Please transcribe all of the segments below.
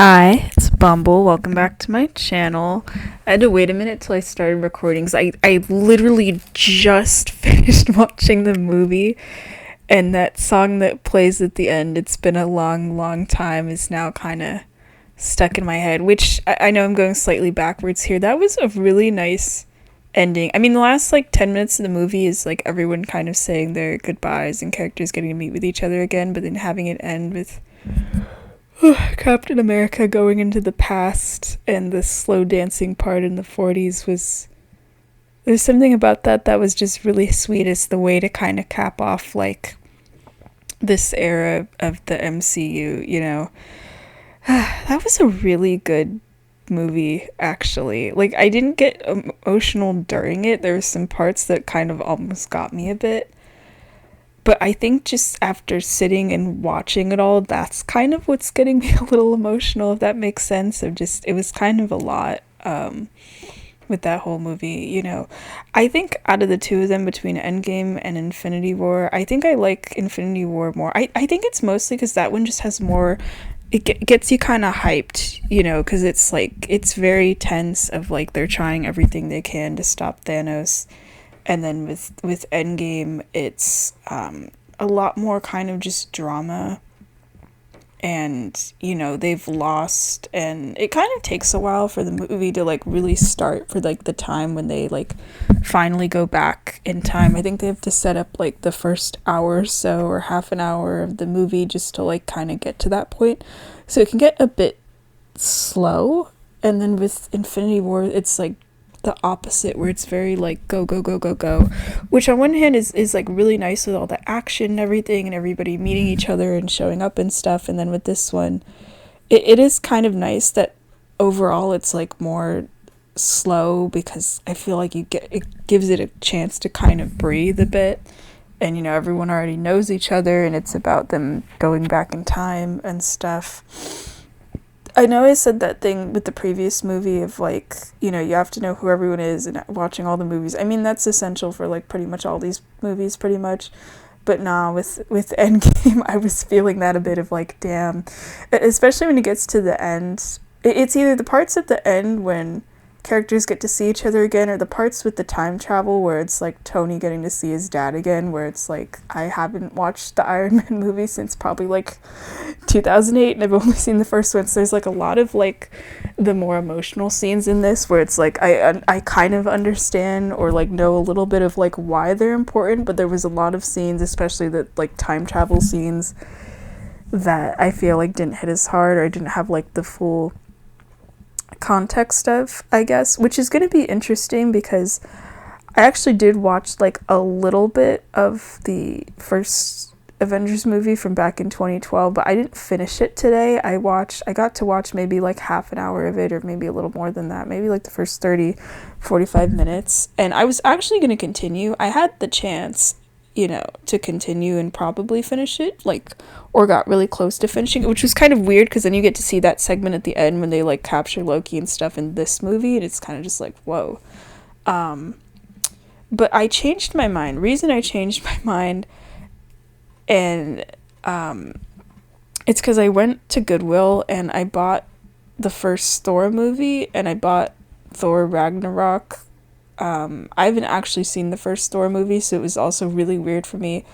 Hi, it's Bumble. Welcome back to my channel. I had to wait a minute till I started recording because I literally just finished watching the movie, and that song that plays at the end, "It's Been a Long, Long Time," is now kind of stuck in my head, which I know I'm going slightly backwards here. That was a really nice ending. I mean, the last like 10 minutes of the movie is like everyone kind of saying their goodbyes and characters getting to meet with each other again, but then having it end with Captain America going into the past and the slow dancing part in the 40s was there's something about that was just really sweet as the way to kind of cap off like this era of the MCU, you know. That was a really good movie actually. Like I didn't get emotional during it. There were some parts that kind of almost got me a bit. But I think just after sitting and watching it all, that's kind of what's getting me a little emotional, if that makes sense. Of just, it was kind of a lot with that whole movie, you know. I think out of the two of them, between Endgame and Infinity War, I think I like Infinity War more. I think it's mostly because that one just has more, gets you kind of hyped, you know, because it's like, it's very tense of like they're trying everything they can to stop Thanos, and then with Endgame, it's a lot more kind of just drama, and you know they've lost, and it kind of takes a while for the movie to like really start for like the time when they like finally go back in time. I think they have to set up like the first hour or so or half an hour of the movie just to like kind of get to that point, so it can get a bit slow. And then with Infinity War, it's like the opposite, where it's very like go go go go go, which on one hand is like really nice with all the action and everything and everybody meeting each other and showing up and stuff. And then with this one, it is kind of nice that overall it's like more slow, because I feel like it gives it a chance to kind of breathe a bit, and you know everyone already knows each other and it's about them going back in time and stuff. I know I said that thing with the previous movie of like, you know, you have to know who everyone is and watching all the movies. I mean, that's essential for like pretty much all these movies, pretty much. But nah, with Endgame, I was feeling that a bit of like, damn. Especially when it gets to the end. It's either the parts at the end when characters get to see each other again, or the parts with the time travel where it's like Tony getting to see his dad again, where it's like, I haven't watched the Iron Man movie since probably like 2008, and I've only seen the first one. So there's like a lot of like the more emotional scenes in this where it's like I kind of understand or like know a little bit of like why they're important, but there was a lot of scenes, especially the like time travel scenes, that I feel like didn't hit as hard, or I didn't have like the full context of, I guess, which is going to be interesting because I actually did watch like a little bit of the first Avengers movie from back in 2012, but I didn't finish it today. I got to watch maybe like half an hour of it, or maybe a little more than that, maybe like the first 30-45 minutes, and I was actually going to continue. I had the chance, you know, to continue and probably finish it, like, or got really close to finishing it, which was kind of weird because then you get to see that segment at the end when they like capture Loki and stuff in this movie, and it's kind of just like, whoa. But I changed my mind. Reason I changed my mind, and it's because I went to Goodwill and I bought the first Thor movie, and I bought Thor Ragnarok. I haven't actually seen the first Thor movie, so it was also really weird for me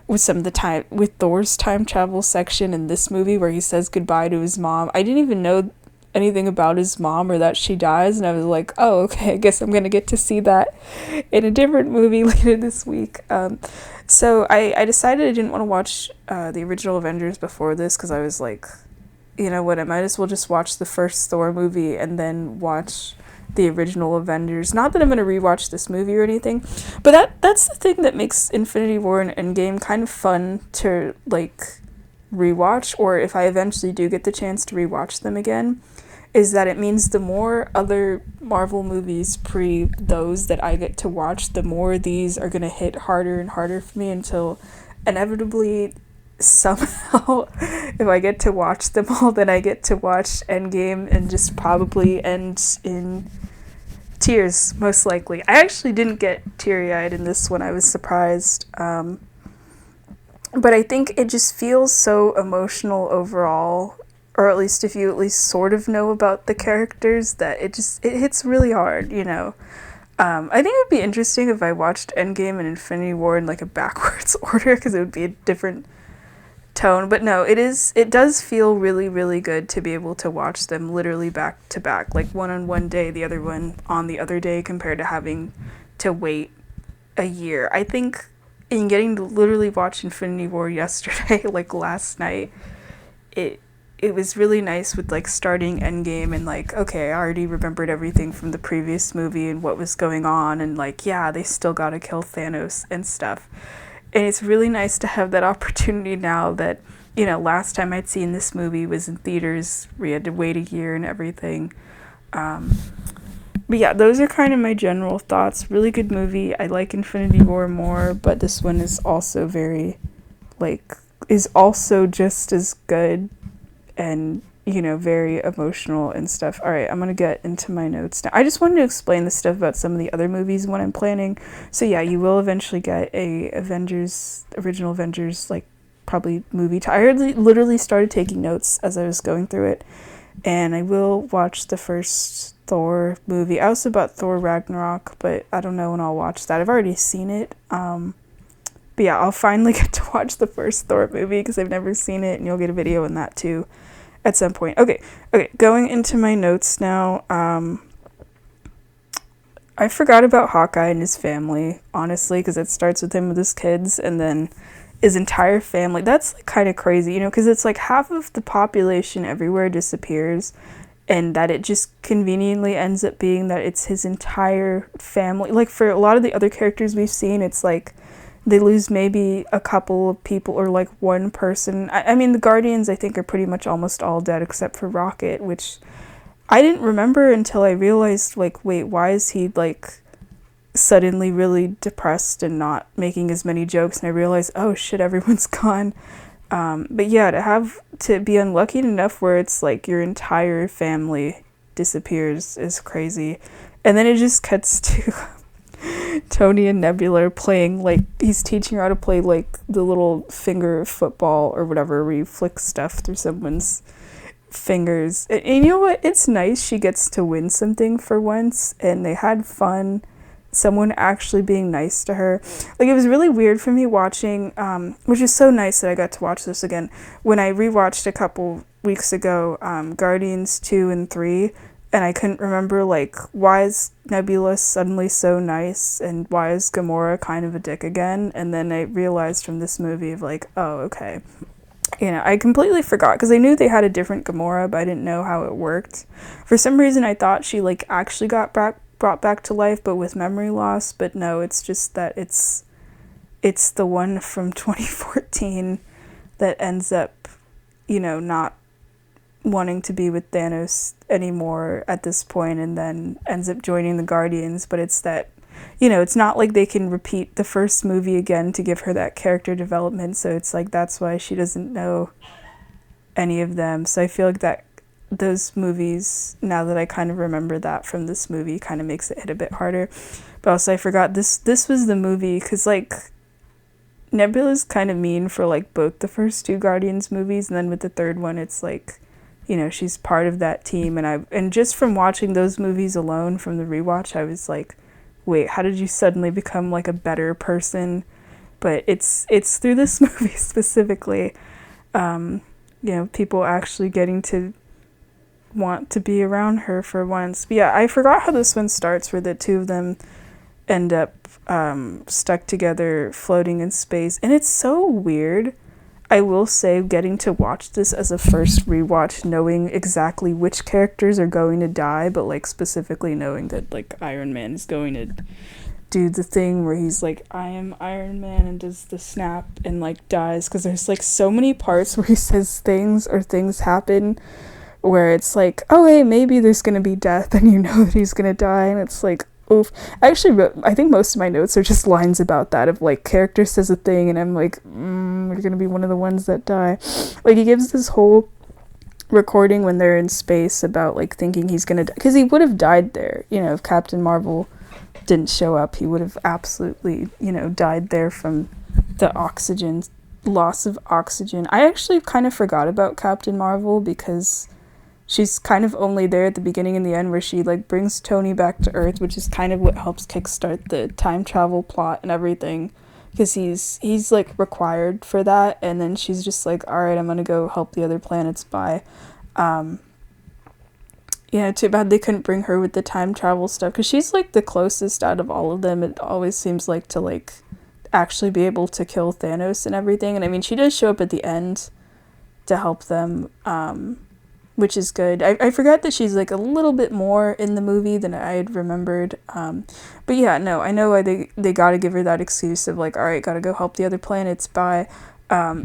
with some of the time with Thor's time travel section in this movie where he says goodbye to his mom. I didn't even know anything about his mom or that she dies, and I was like, oh, okay, I guess I'm gonna get to see that in a different movie later this week. So I decided I didn't want to watch the original Avengers before this, because I was like, you know what, I might as well just watch the first Thor movie and then watch the original Avengers. Not that I'm going to rewatch this movie or anything, but that's the thing that makes Infinity War and Endgame kind of fun to like rewatch, or if I eventually do get the chance to rewatch them again, is that it means the more other Marvel movies pre those that I get to watch, the more these are going to hit harder and harder for me, until inevitably somehow if I get to watch them all, then I get to watch Endgame and just probably end in tears, most likely. I actually didn't get teary-eyed in this one. I was surprised. But I think it just feels so emotional overall or at least if you at least sort of know about the characters, that it hits really hard, you know. I think it would be interesting if I watched Endgame and Infinity War in like a backwards order, because it would be a different tone. But no, it does feel really, really good to be able to watch them literally back to back, like one on one day, the other one on the other day, compared to having to wait a year. I think in getting to literally watch Infinity War yesterday, like last night, it it was really nice with like starting Endgame and like, okay, I already remembered everything from the previous movie and what was going on, and like, yeah, they still gotta kill Thanos and stuff. And it's really nice to have that opportunity now that, you know, last time I'd seen this movie was in theaters. We had to wait a year and everything. But yeah, those are kind of my general thoughts. Really good movie. I like Infinity War more, but this one is also very, like, is also just as good and, you know, very emotional and stuff. All right, I'm going to get into my notes now. I just wanted to explain the stuff about some of the other movies when I'm planning. So yeah, you will eventually get a original Avengers, like, probably movie. I literally started taking notes as I was going through it. And I will watch the first Thor movie. I also bought Thor Ragnarok, but I don't know when I'll watch that. I've already seen it. But yeah, I'll finally get to watch the first Thor movie because I've never seen it, and you'll get a video on that too at some point. Okay, going into my notes now. I forgot about Hawkeye and his family, honestly, because it starts with him with his kids, and then his entire family. That's like kind of crazy, you know, because it's like half of the population everywhere disappears, and that it just conveniently ends up being that it's his entire family. Like for a lot of the other characters we've seen, it's like they lose maybe a couple of people or like one person. I mean, the Guardians, I think, are pretty much almost all dead except for Rocket, which I didn't remember until I realized, like, wait, why is he like suddenly really depressed and not making as many jokes? And I realized, oh shit, everyone's gone. But yeah, to be unlucky enough where it's like your entire family disappears is crazy. And then it just cuts to Tony and Nebula playing, like, he's teaching her how to play like the little finger football or whatever, where you flick stuff through someone's fingers. And you know what? It's nice she gets to win something for once, and they had fun. Someone actually being nice to her. Like, it was really weird for me watching, which is so nice that I got to watch this again. When I rewatched a couple weeks ago, Guardians 2 and 3, and I couldn't remember, like, why is Nebula suddenly so nice, and why is Gamora kind of a dick again? And then I realized from this movie of, like, oh, okay. You know, I completely forgot, because I knew they had a different Gamora, but I didn't know how it worked. For some reason, I thought she, like, actually got brought back to life, but with memory loss. But no, it's just that it's the one from 2014 that ends up, you know, not wanting to be with Thanos anymore at this point, and then ends up joining the Guardians. But it's that, you know, it's not like they can repeat the first movie again to give her that character development, so it's like that's why she doesn't know any of them. So I feel like that those movies, now that I kind of remember that from this movie, kind of makes it hit a bit harder. But also I forgot this was the movie, because like Nebula's kind of mean for like both the first two Guardians movies, and then with the third one it's like, you know, she's part of that team. And just from watching those movies alone from the rewatch, I was like, wait, how did you suddenly become like a better person? But it's through this movie specifically, you know, people actually getting to want to be around her for once. But yeah, I forgot how this one starts, where the two of them end up stuck together floating in space, and it's so weird. I will say, getting to watch this as a first rewatch, knowing exactly which characters are going to die, but like specifically knowing that like Iron Man is going to do the thing where he's like, I am Iron Man, and does the snap and like dies, because there's like so many parts where he says things or things happen where it's like, oh hey, maybe there's gonna be death, and you know that he's gonna die, and it's like, oof. Actually, I think most of my notes are just lines about that, of like, character says a thing and I'm like, you're gonna be one of the ones that die. Like, he gives this whole recording when they're in space about like thinking he's gonna die, because he would have died there, you know, if Captain Marvel didn't show up. He would have absolutely, you know, died there from the oxygen loss of oxygen. I actually kind of forgot about Captain Marvel because she's kind of only there at the beginning and the end, where she like brings Tony back to Earth, which is kind of what helps kickstart the time travel plot and everything, because he's like required for that. And then she's just like, all right, I'm gonna go help the other planets by. um yeah, too bad they couldn't bring her with the time travel stuff, because she's like the closest out of all of them, it always seems like, to like actually be able to kill Thanos and everything. And I mean, she does show up at the end to help them, which is good. I forgot that she's like a little bit more in the movie than I had remembered. But yeah, no, I know why they gotta give her that excuse of like, all right, gotta go help the other planets by,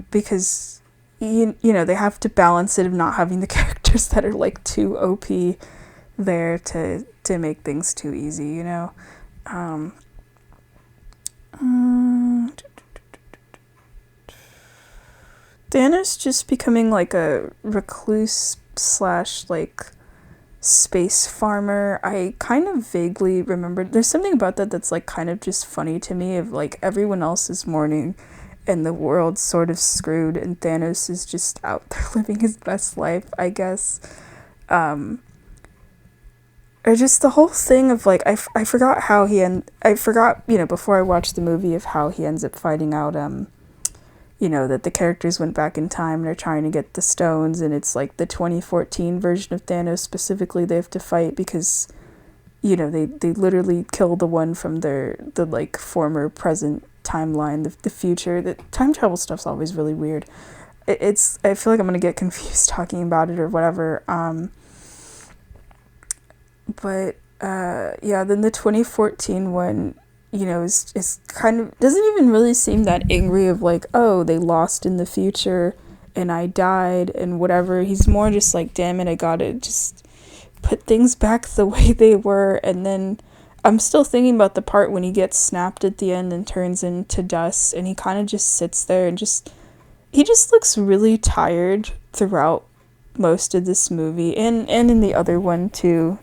because you know, they have to balance it of not having the characters that are like too OP there to make things too easy, you know. Um, mm, Thanos just becoming like a recluse slash like space farmer. I kind of vaguely remember there's something about that that's like kind of just funny to me, of like everyone else is mourning and the world's sort of screwed and Thanos is just out there living his best life, I guess. Um or just the whole thing of like I forgot how I forgot, you know, before I watched the movie, of how he ends up finding out, you know, that the characters went back in time and are trying to get the stones, and it's like the 2014 version of Thanos specifically they have to fight, because you know, they literally kill the one from the like former present timeline, the future. The time travel stuff's always really weird. It's I feel like I'm gonna get confused talking about it or whatever. But yeah, then the 2014 one, you know, is kind of doesn't even really seem that angry of like, oh, they lost in the future and I died and whatever. He's more just like, damn it, I gotta just put things back the way they were. And then I'm still thinking about the part when he gets snapped at the end and turns into dust, and he kind of just sits there and he just looks really tired throughout most of this movie, and in the other one too,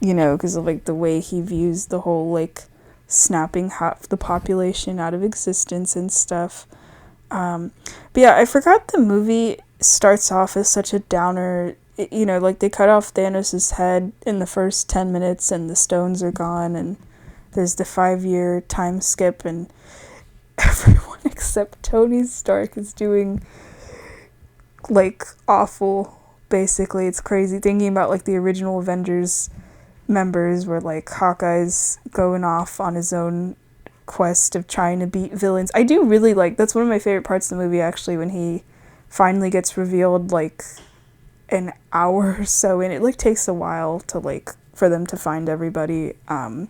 you know, because of like the way he views the whole like snapping half the population out of existence and stuff. But yeah, I forgot the movie starts off as such a downer. You know, like they cut off Thanos' head in the first 10 minutes and the stones are gone, and there's the 5-year time skip, and everyone except Tony Stark is doing like awful, basically. It's crazy thinking about like the original Avengers members, where like Hawkeye's going off on his own quest of trying to beat villains. I do really like, that's one of my favorite parts of the movie actually, when he finally gets revealed like an hour or so in. It like takes a while to like for them to find everybody, but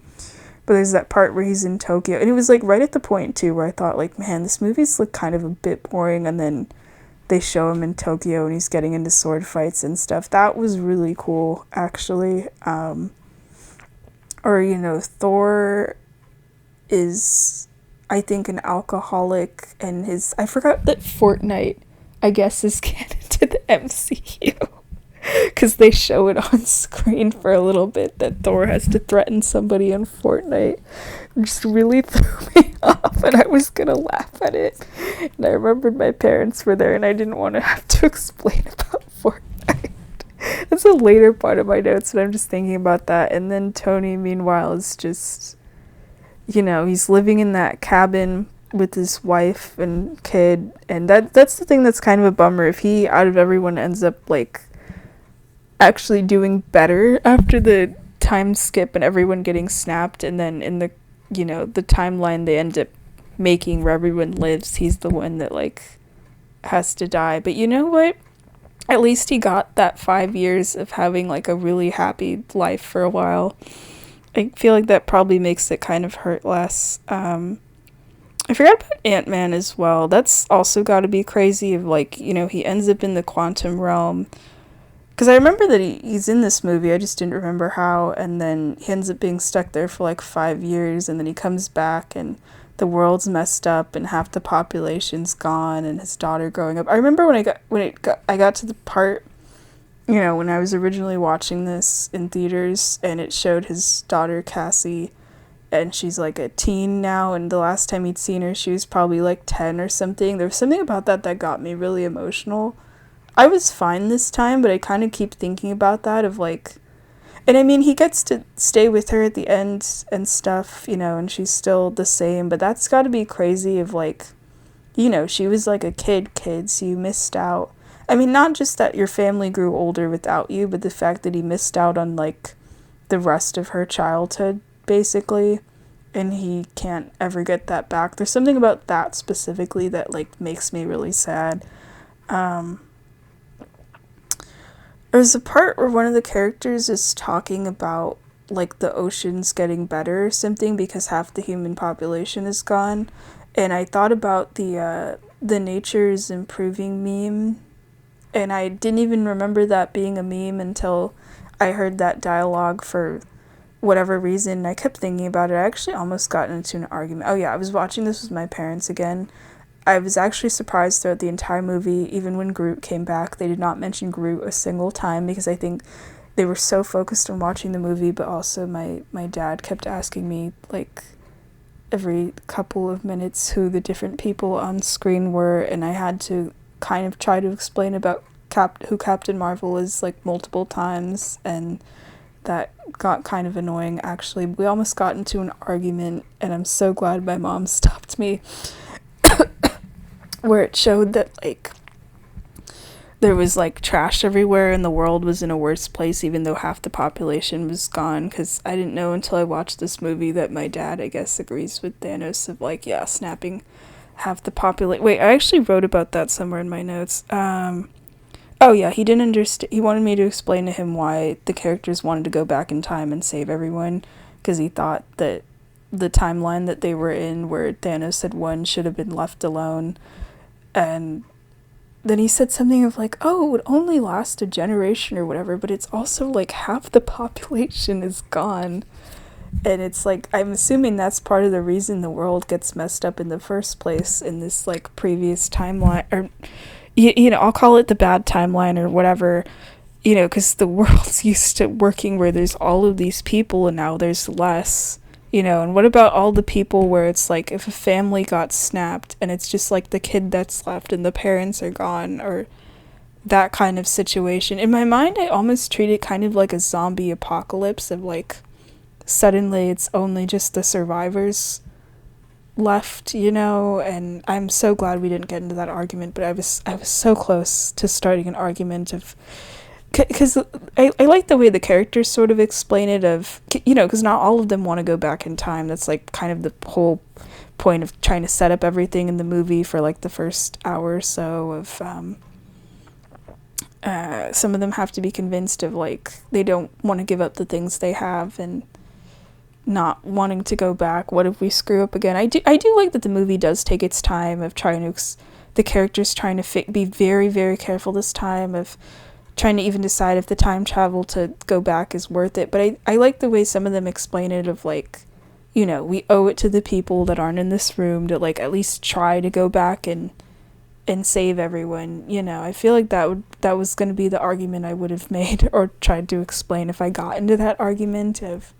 there's that part where he's in Tokyo, and it was like right at the point too where I thought like, man, this movie's like kind of a bit boring, and then they show him in Tokyo and he's getting into sword fights and stuff. That was really cool actually. Or you know, Thor is, I think, an alcoholic, and I forgot that Fortnite, I guess, is canon to the MCU, because they show it on screen for a little bit that Thor has to threaten somebody in Fortnite. It just really threw me off, and I was gonna laugh at it. And I remembered my parents were there, and I didn't want to have to explain about Fortnite. That's a later part of my notes, but I'm just thinking about that. And then Tony, meanwhile, is just, you know, he's living in that cabin with his wife and kid, and that's the thing that's kind of a bummer. If he, out of everyone, ends up like actually doing better after the time skip and everyone getting snapped, and then in the, you know, the timeline they end up making where everyone lives, he's the one that like has to die. But you know what? At least he got that 5 years of having like a really happy life for a while. I feel like that probably makes it kind of hurt less. I forgot about Ant-Man as well. That's also got to be crazy of like, you know, he ends up in the quantum realm. Because I remember that he's in this movie, I just didn't remember how, and then he ends up being stuck there for like 5 years, and then he comes back and the world's messed up and half the population's gone and his daughter growing up. I remember when I got to the part, you know, when I was originally watching this in theaters and it showed his daughter Cassie and she's like a teen now, and the last time he'd seen her she was probably like 10 or something. There was something about that got me really emotional. I was fine this time, but I kind of keep thinking about that of like, and I mean, he gets to stay with her at the end and stuff, and she's still the same, but that's got to be crazy of like, she was like a kid, so you missed out. I mean, not just that your family grew older without you, but the fact that he missed out on like the rest of her childhood, basically, and he can't ever get that back. There's something about that specifically that like makes me really sad. Um, there's a part where one of the characters is talking about like the oceans getting better or something because half the human population is gone, and I thought about the nature's improving meme, and I didn't even remember that being a meme until I heard that dialogue for whatever reason. I kept thinking about it. I actually almost got into an argument. Oh yeah, I was watching this with my parents again. I was actually surprised throughout the entire movie, even when Groot came back, they did not mention Groot a single time because I think they were so focused on watching the movie, but also my dad kept asking me, like, every couple of minutes who the different people on screen were, and I had to kind of try to explain about who Captain Marvel is, like, multiple times, and that got kind of annoying, actually. We almost got into an argument, and I'm so glad my mom stopped me, where it showed that, like, there was, like, trash everywhere and the world was in a worse place even though half the population was gone, because I didn't know until I watched this movie that my dad, I guess, agrees with Thanos of, like, yeah, snapping half the population. Wait, I actually wrote about that somewhere in my notes. Oh yeah, he didn't understand. He wanted me to explain to him why the characters wanted to go back in time and save everyone, because he thought that the timeline that they were in, where Thanos had won, should have been left alone. And then he said something of like, "Oh, it would only last a generation or whatever," but it's also like half the population is gone, and it's like I'm assuming that's part of the reason the world gets messed up in the first place in this like previous timeline, or I'll call it the bad timeline or whatever, because the world's used to working where there's all of these people and now there's less, and what about all the people where it's like if a family got snapped and it's just like the kid that's left and the parents are gone, or that kind of situation. In my mind, I almost treat it kind of like a zombie apocalypse of like suddenly it's only just the survivors left, and I'm so glad we didn't get into that argument, but I was so close to starting an argument of, because I like the way the characters sort of explain it of, because not all of them want to go back in time. That's like kind of the whole point of trying to set up everything in the movie for like the first hour or so of, some of them have to be convinced of like they don't want to give up the things they have and not wanting to go back. What if we screw up again? I do like that the movie does take its time of trying to the characters trying to be very, very careful this time of trying to even decide if the time travel to go back is worth it. But I like the way some of them explain it of like, we owe it to the people that aren't in this room to like at least try to go back and save everyone. I feel like that was going to be the argument I would have made or tried to explain if I got into that argument of,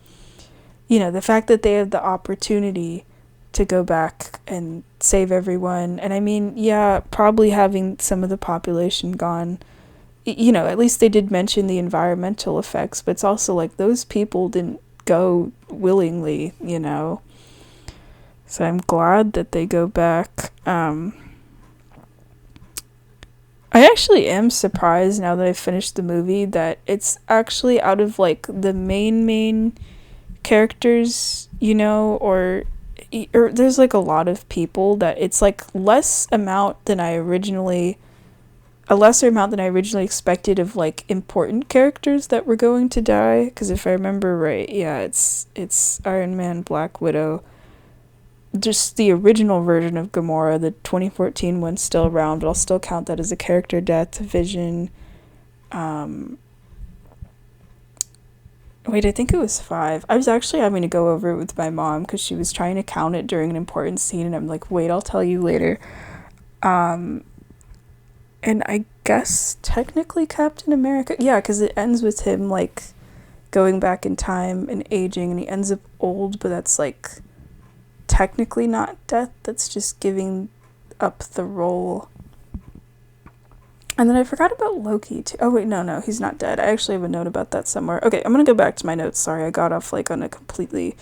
the fact that they have the opportunity to go back and save everyone. And I mean, yeah, probably having some of the population gone, at least they did mention the environmental effects, but it's also like those people didn't go willingly, So I'm glad that they go back. I actually am surprised now that I finished the movie that it's actually out of like the main characters, or there's like a lot of people that it's like a lesser amount than I originally expected of like important characters that were going to die, because if I remember right, yeah, it's Iron Man, Black Widow, just the original version of Gamora. The 2014 one's still around, but I'll still count that as a character death. Vision, wait, I think it was 5. I was actually having to go over it with my mom because she was trying to count it during an important scene, and I'm like, wait, I'll tell you later. And I guess technically Captain America, yeah, because it ends with him, like, going back in time and aging, and he ends up old, but that's like technically not death, that's just giving up the role. And then I forgot about Loki too. Oh wait, no, he's not dead. I actually have a note about that somewhere. Okay, I'm gonna go back to my notes. Sorry, I got off like on a completely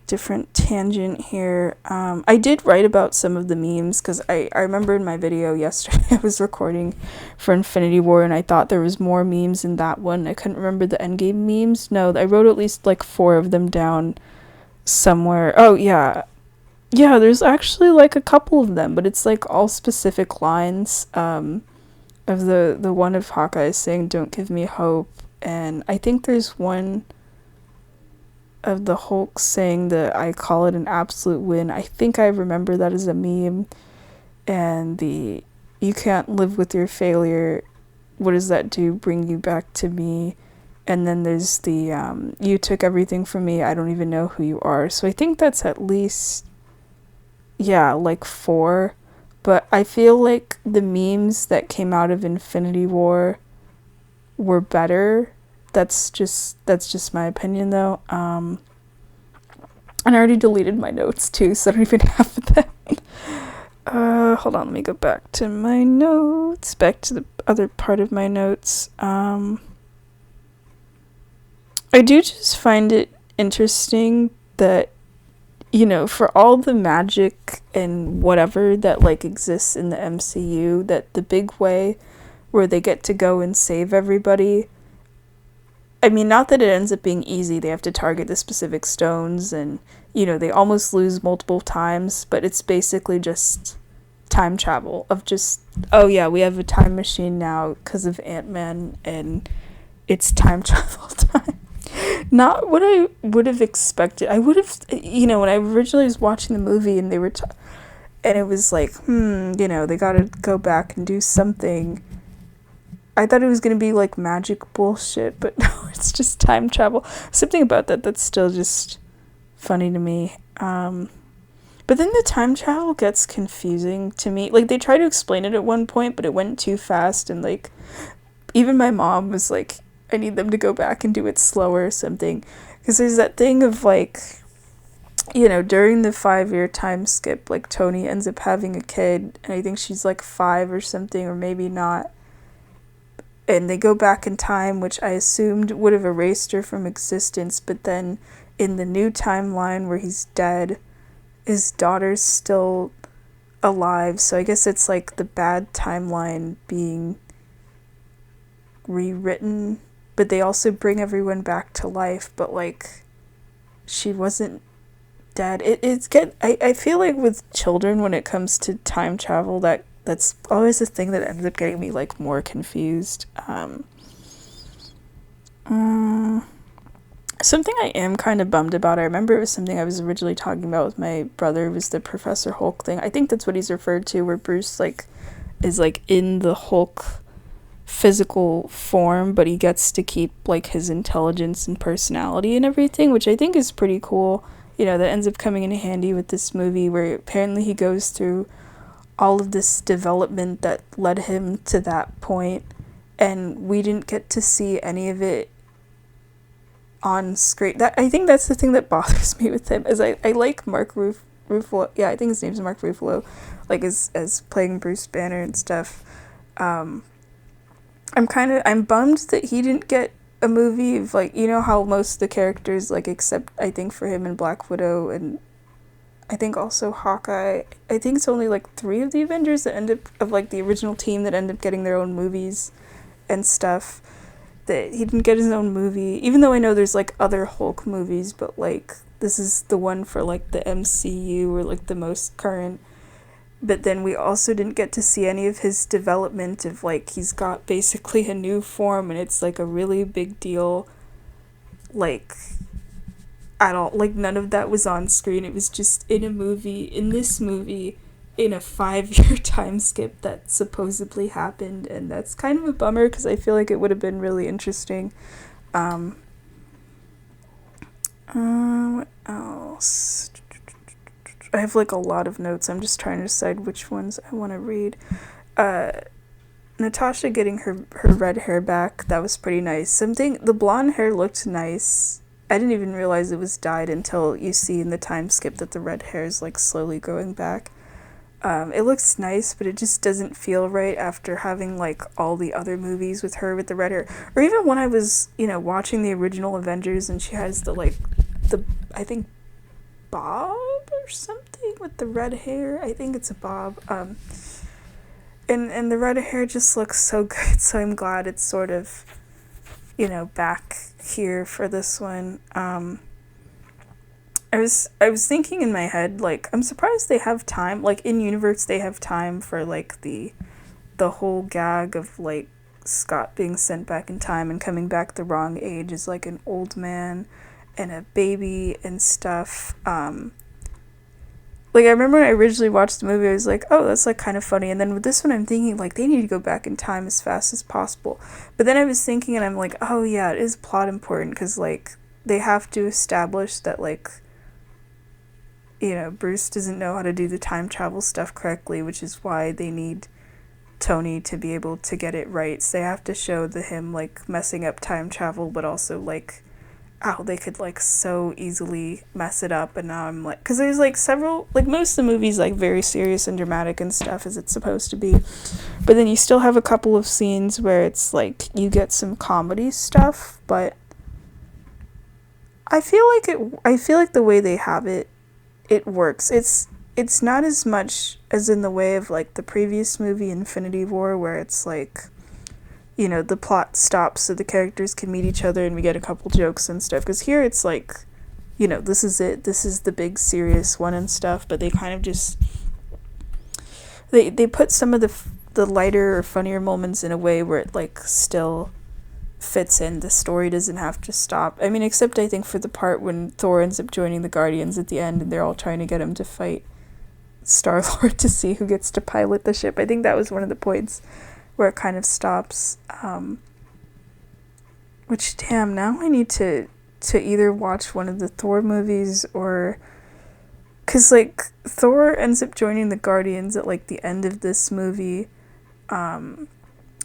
different tangent here. I did write about some of the memes because I remember in my video yesterday I was recording for Infinity War and I thought there was more memes in that one. I couldn't remember the Endgame memes. No, I wrote at least like 4 of them down somewhere. Oh yeah. Yeah, there's actually like a couple of them, but it's like all specific lines. Of the one of Hawkeye saying "Don't give me hope," and I think there's one of the Hulk saying that I call it an absolute win. I think I remember that as a meme, and the "You can't live with your failure. What does that do? Bring you back to me." And then there's the "You took everything from me. I don't even know who you are." So I think that's at least like 4. But I feel like the memes that came out of Infinity War were better. That's just my opinion though. And I already deleted my notes too, so I don't even have them. Hold on, let me go back to my notes. Back to the other part of my notes. I do just find it interesting that, you know, for all the magic and whatever that like exists in the MCU, that the big way where they get to go and save everybody, I mean, not that it ends up being easy. They have to target the specific stones and, you know, they almost lose multiple times, but it's basically just time travel of just, oh yeah, we have a time machine now because of Ant-Man and it's time travel time. Not what I would have expected. I would have, you know, when I originally was watching the movie and they were, and it was like, you know, they gotta go back and do something. I thought it was gonna be like magic bullshit, but no, it's just time travel. Something about that's still just funny to me. But then the time travel gets confusing to me. Like, they try to explain it at one point, but it went too fast, and like, even my mom was like, I need them to go back and do it slower or something. Because there's that thing of like, you know, during the 5-year time skip, like Tony ends up having a kid, and I think she's like 5 or something, or maybe not. And they go back in time, which I assumed would have erased her from existence, but then in the new timeline where he's dead, his daughter's still alive. So I guess it's like the bad timeline being rewritten, but they also bring everyone back to life, but like she wasn't dead. I feel like with children, when it comes to time travel, that's always the thing that ends up getting me like more confused. Something I am kind of bummed about, I remember it was something I was originally talking about with my brother, was the Professor Hulk thing. I think that's what he's referred to, where Bruce like is like in the Hulk physical form, but he gets to keep like his intelligence and personality and everything, which I think is pretty cool. You know, that ends up coming in handy with this movie, where apparently he goes through all of this development that led him to that point, and we didn't get to see any of it on screen. That, I think that's the thing that bothers me with him, is I like Mark Ruffalo. Yeah, I think his name's Mark Ruffalo, like as playing Bruce Banner and stuff. I'm bummed that he didn't get a movie of, like, you know how most of the characters, like, except I think for him and Black Widow and I think also Hawkeye, I think it's only like 3 of the Avengers that end up, of like the original team, that end up getting their own movies and stuff, that he didn't get his own movie, even though I know there's like other Hulk movies, but like this is the one for like the MCU, or like the most current. But then we also didn't get to see any of his development of, like, he's got basically a new form, and it's like a really big deal. Like, I don't, like, none of that was on screen. It was just in this movie, in a 5-year time skip that supposedly happened, and that's kind of a bummer, because I feel like it would have been really interesting. What else? I have like a lot of notes. I'm just trying to decide which ones I want to read. Natasha getting her red hair back, that was pretty nice. The blonde hair looked nice. I didn't even realize it was dyed until you see in the time skip that the red hair is like slowly growing back. It looks nice, but it just doesn't feel right after having like all the other movies with her with the red hair. Or even when I was, watching the original Avengers and she has the I think bob or something with the red hair. I think it's a bob. And the red hair just looks so good. So I'm glad it's sort of, back here for this one. I was thinking in my head, like, I'm surprised they have time, like, in universe they have time for like the whole gag of like Scott being sent back in time and coming back the wrong age as like an old man and a baby and stuff. Like, I remember when I originally watched the movie, I was like, oh, that's like kind of funny. And then with this one, I'm thinking like they need to go back in time as fast as possible. But then I was thinking, and I'm like, oh yeah, it is plot important because like they have to establish that like, Bruce doesn't know how to do the time travel stuff correctly, which is why they need Tony to be able to get it right. So they have to show him like messing up time travel, but also like how they could like so easily mess it up. And now I'm like, because there's like several, like most of the movies like very serious and dramatic and stuff as it's supposed to be, but then you still have a couple of scenes where it's like you get some comedy stuff. But I feel like the way they have it works. It's not as much as in the way of like the previous movie Infinity War, where it's like, the plot stops so the characters can meet each other and we get a couple jokes and stuff. Because here it's like, this is it, this is the big serious one and stuff. But they kind of just they put some of the lighter or funnier moments in a way where it like still fits in. The story doesn't have to stop. I mean, except I think for the part when Thor ends up joining the Guardians at the end and they're all trying to get him to fight Star-Lord to see who gets to pilot the ship. I think that was one of the points where it kind of stops. Which, damn, now I need to either watch one of the Thor movies or... Because, like, Thor ends up joining the Guardians at, like, the end of this movie. And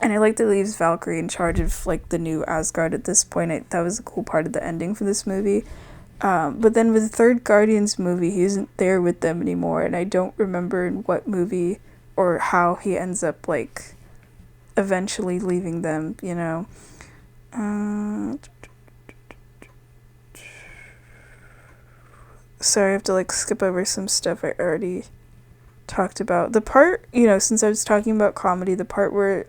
I like that it leaves Valkyrie in charge of, like, the new Asgard at this point. That was a cool part of the ending for this movie. But then with the third Guardians movie, he isn't there with them anymore. And I don't remember in what movie or how he ends up, like, eventually leaving them, Sorry, I have to, like, skip over some stuff I already talked about. The part, since I was talking about comedy, the part where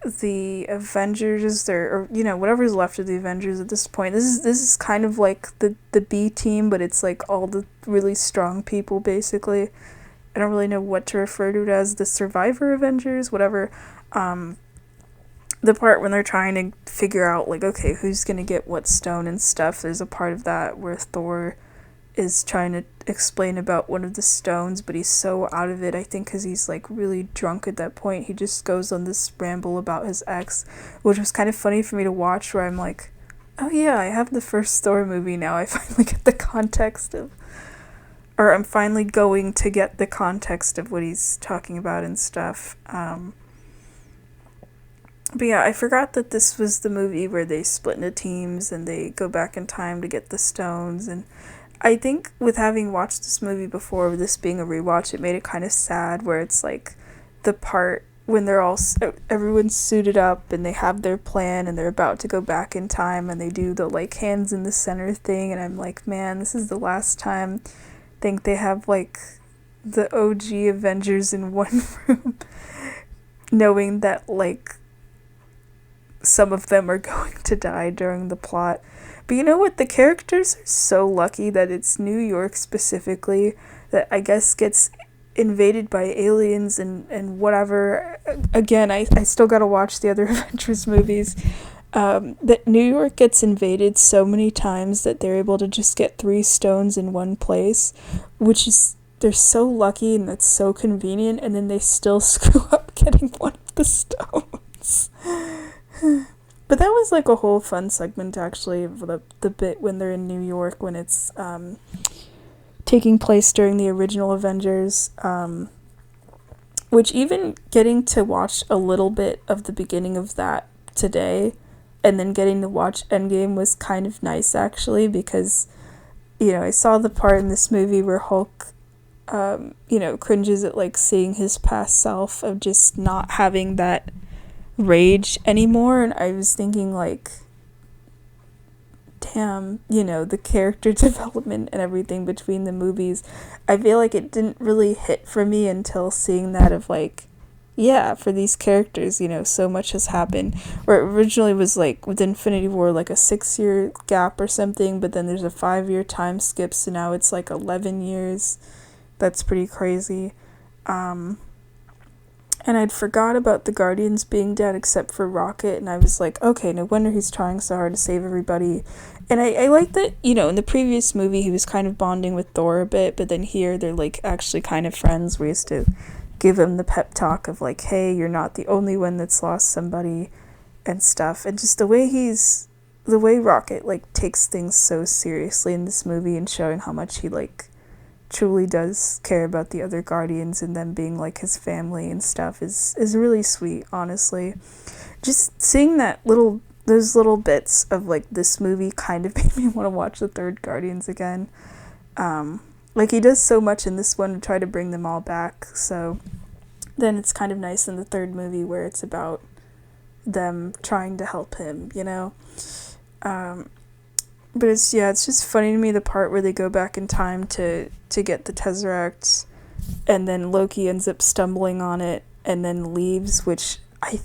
the Avengers or whatever's left of the Avengers at this point, this is kind of like the B team, but it's like all the really strong people basically. I don't really know what to refer to it as, the Survivor Avengers, whatever. The part when they're trying to figure out like, okay, who's gonna get what stone and stuff, there's a part of that where Thor is trying to explain about one of the stones, but he's so out of it, I think because he's like really drunk at that point. He just goes on this ramble about his ex, which was kind of funny for me to watch, where I'm like, oh yeah, I have the first Thor movie now. I finally get the context of, or I'm finally going to get the context of what he's talking about and stuff. But yeah, I forgot that this was the movie where they split into teams and they go back in time to get the stones. And I think with having watched this movie before, this being a rewatch, it made it kind of sad, where it's like the part when everyone's suited up and they have their plan and they're about to go back in time and they do the like hands in the center thing, and I'm like, man, this is the last time I think they have like the OG Avengers in one room, knowing that like some of them are going to die during the plot. But you know what? The characters are so lucky that it's New York specifically that I guess gets invaded by aliens and whatever. Again, I still gotta watch the other Avengers movies. That New York gets invaded so many times that they're able to just get 3 stones in one place, which is, they're so lucky and that's so convenient, and then they still screw up getting one of the stones. But that was like a whole fun segment actually, the bit when they're in New York, when it's taking place during the original Avengers, which even getting to watch a little bit of the beginning of that today and then getting to watch Endgame was kind of nice actually, because I saw the part in this movie where Hulk cringes at like seeing his past self of just not having that rage anymore, and I was thinking like, damn, the character development and everything between the movies, I feel like it didn't really hit for me until seeing that of like, yeah, for these characters, so much has happened. Where it originally was like with Infinity War, like a 6-year gap or something, but then there's a 5-year time skip, so now it's like 11 years. That's pretty crazy. And I'd forgot about the Guardians being dead except for Rocket, and I was like, okay, no wonder he's trying so hard to save everybody. And I like that, in the previous movie he was kind of bonding with Thor a bit, but then here they're like actually kind of friends. We used to give him the pep talk of like, hey, you're not the only one that's lost somebody and stuff. And just the way Rocket like takes things so seriously in this movie and showing how much he like truly does care about the other Guardians and them being like his family and stuff is really sweet, honestly. Just seeing those little bits of like this movie kind of made me want to watch the third Guardians again. Like he does so much in this one to try to bring them all back, so then it's kind of nice in the third movie where it's about them trying to help him, But it's just funny to me the part where they go back in time to get the Tesseracts, and then Loki ends up stumbling on it and then leaves, which I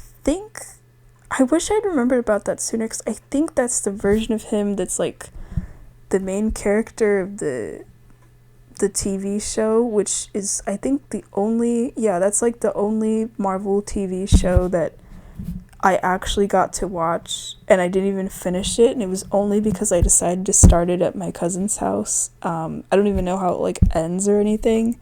wish I'd remembered about that sooner, because I think that's the version of him that's like the main character of the TV show, which is I think that's like the only Marvel TV show that I actually got to watch, and I didn't even finish it, and it was only because I decided to start it at my cousin's house. I don't even know how it like ends or anything.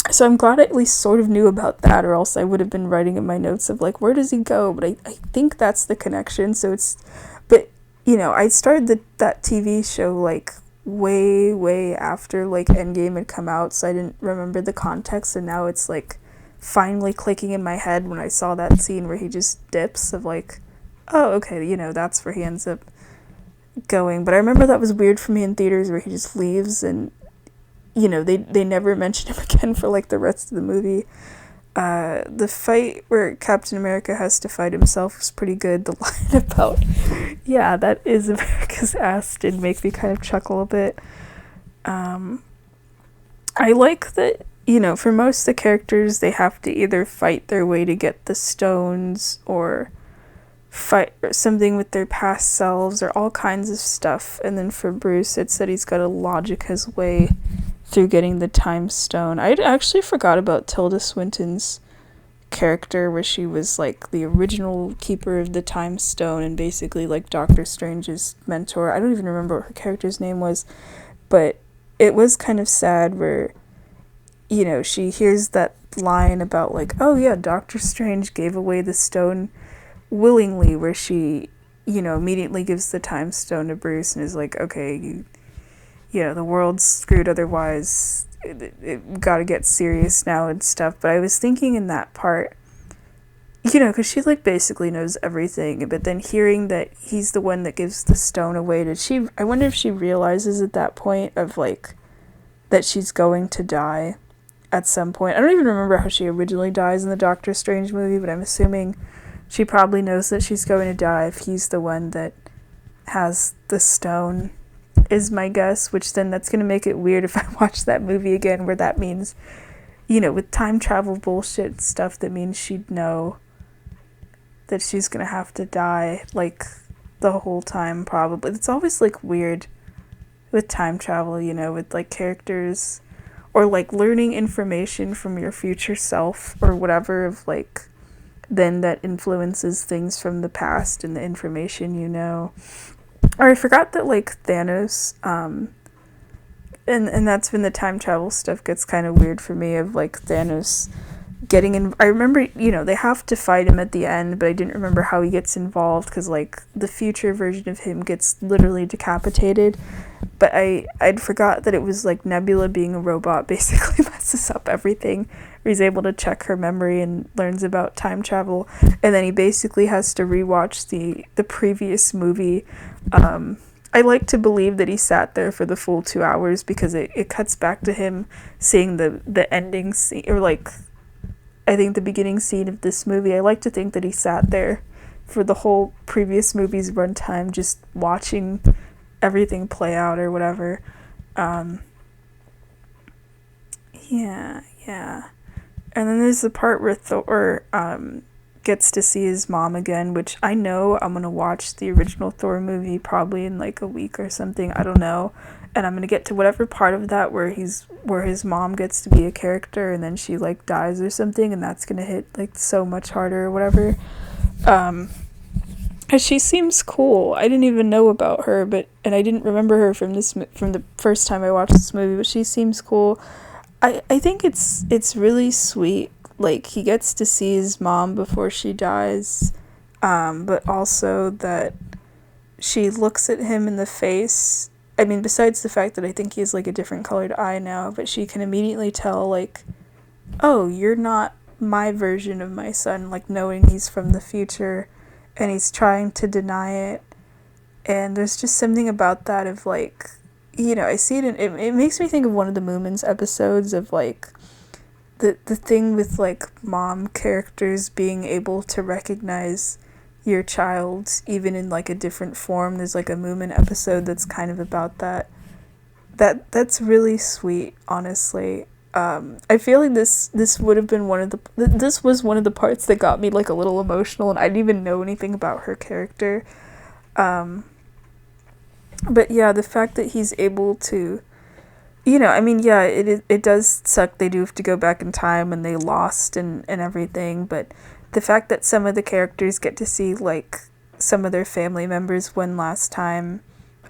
So I'm glad I at least sort of knew about that, or else I would have been writing in my notes of like, where does he go? But I think that's the connection. So I started that TV show like way, way after like Endgame had come out, so I didn't remember the context, and now it's like finally clicking in my head when I saw that scene where he just dips of like, oh, okay, that's where he ends up going. But I remember that was weird for me in theaters where he just leaves, and they never mention him again for like the rest of the movie. The fight where Captain America has to fight himself was pretty good. The line about, yeah, that is America's ass did make me kind of chuckle a bit. I like that, for most of the characters, they have to either fight their way to get the stones or fight something with their past selves or all kinds of stuff. And then for Bruce, it's that he's got to logic his way through getting the time stone. I actually forgot about Tilda Swinton's character, where she was like the original keeper of the time stone and basically like Doctor Strange's mentor. I don't even remember what her character's name was, but it was kind of sad where she hears that line about like, oh yeah, Doctor Strange gave away the stone willingly, where she immediately gives the time stone to Bruce and is like, okay, the world's screwed otherwise, it gotta get serious now and stuff. But I was thinking in that part, because she like basically knows everything, but then hearing that he's the one that gives the stone away, I wonder if she realizes at that point of like that she's going to die at some point. I don't even remember how she originally dies in the Doctor Strange movie, but I'm assuming she probably knows that she's going to die if he's the one that has the stone, is my guess, which then that's going to make it weird if I watch that movie again, where that means, with time travel bullshit stuff, that means she'd know that she's going to have to die, like, the whole time, probably. It's always, like, weird with time travel, with, like, characters, or, like, learning information from your future self, or whatever, of, like, then that influences things from the past and the information Or I forgot that, like, Thanos, and that's when the time travel stuff gets kind of weird for me, of, like, Thanos getting in. I remember, they have to fight him at the end, but I didn't remember how he gets involved, because, like, the future version of him gets literally decapitated, but I'd forgot that it was, like, Nebula being a robot basically messes up everything, where he's able to check her memory and learns about time travel, and then he basically has to rewatch the previous movie. I like to believe that he sat there for the full 2 hours because it cuts back to him seeing the ending scene, or like I think the beginning scene of this movie. I like to think that he sat there for the whole previous movie's runtime, just watching everything play out or whatever. Um, yeah. And then there's the part where Thor gets to see his mom again, which I know I'm gonna watch the original Thor movie probably in like a week or something. I don't know. And I'm gonna get to whatever part of that where his mom gets to be a character and then she like dies or something, and that's gonna hit like so much harder or whatever. Um, she seems cool. I didn't even know about her, and I didn't remember her from the first time I watched this movie. But she seems cool. I think it's really sweet. Like he gets to see his mom before she dies, but also that she looks at him in the face. I mean, besides the fact that I think he has like a different colored eye now, but she can immediately tell like, oh, you're not my version of my son. Like knowing he's from the future, and he's trying to deny it. And there's just something about that of like, I see it makes me think of one of the Moomins episodes of like the thing with like mom characters being able to recognize your child even in like a different form. There's like a Moomin episode that's kind of about that. That's really sweet, honestly. I feel like this would have been this was one of the parts that got me like a little emotional, and I didn't even know anything about her character. But yeah, the fact that he's able to, I mean, yeah, it does suck. They do have to go back in time and they lost and everything, but the fact that some of the characters get to see like some of their family members one last time,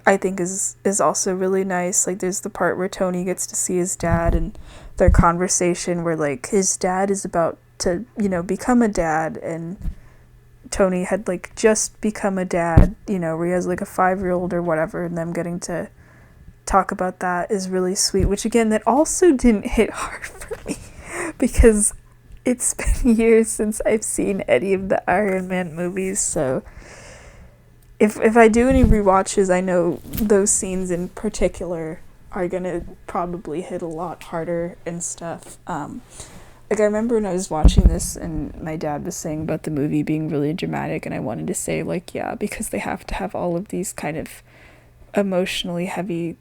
I think is also really nice. Like there's the part where Tony gets to see his dad and their conversation where like his dad is about to, become a dad, and Tony had like just become a dad, where he has like a 5-year-old or whatever, and them getting to talk about that is really sweet, which again, that also didn't hit hard for me because it's been years since I've seen any of the Iron Man movies, so if I do any rewatches, I know those scenes in particular are gonna probably hit a lot harder and stuff. Like I remember when I was watching this and my dad was saying about the movie being really dramatic, and I wanted to say like, yeah, because they have to have all of these kind of emotionally heavy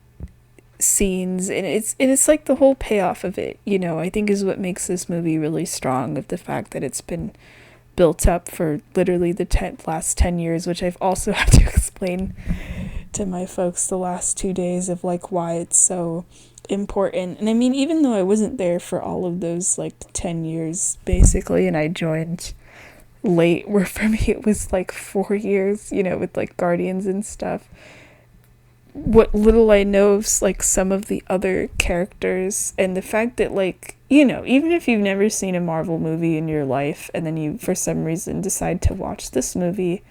scenes, and it's like the whole payoff of it, I think is what makes this movie really strong, of the fact that it's been built up for literally the last 10 years, which I've also had to explain to my folks the last 2 days of like why it's so important. And I mean, even though I wasn't there for all of those like 10 years basically, and I joined late, where for me it was like 4 years, with like Guardians and stuff, what little I know of like some of the other characters, and the fact that like, even if you've never seen a Marvel movie in your life and then you for some reason decide to watch this movie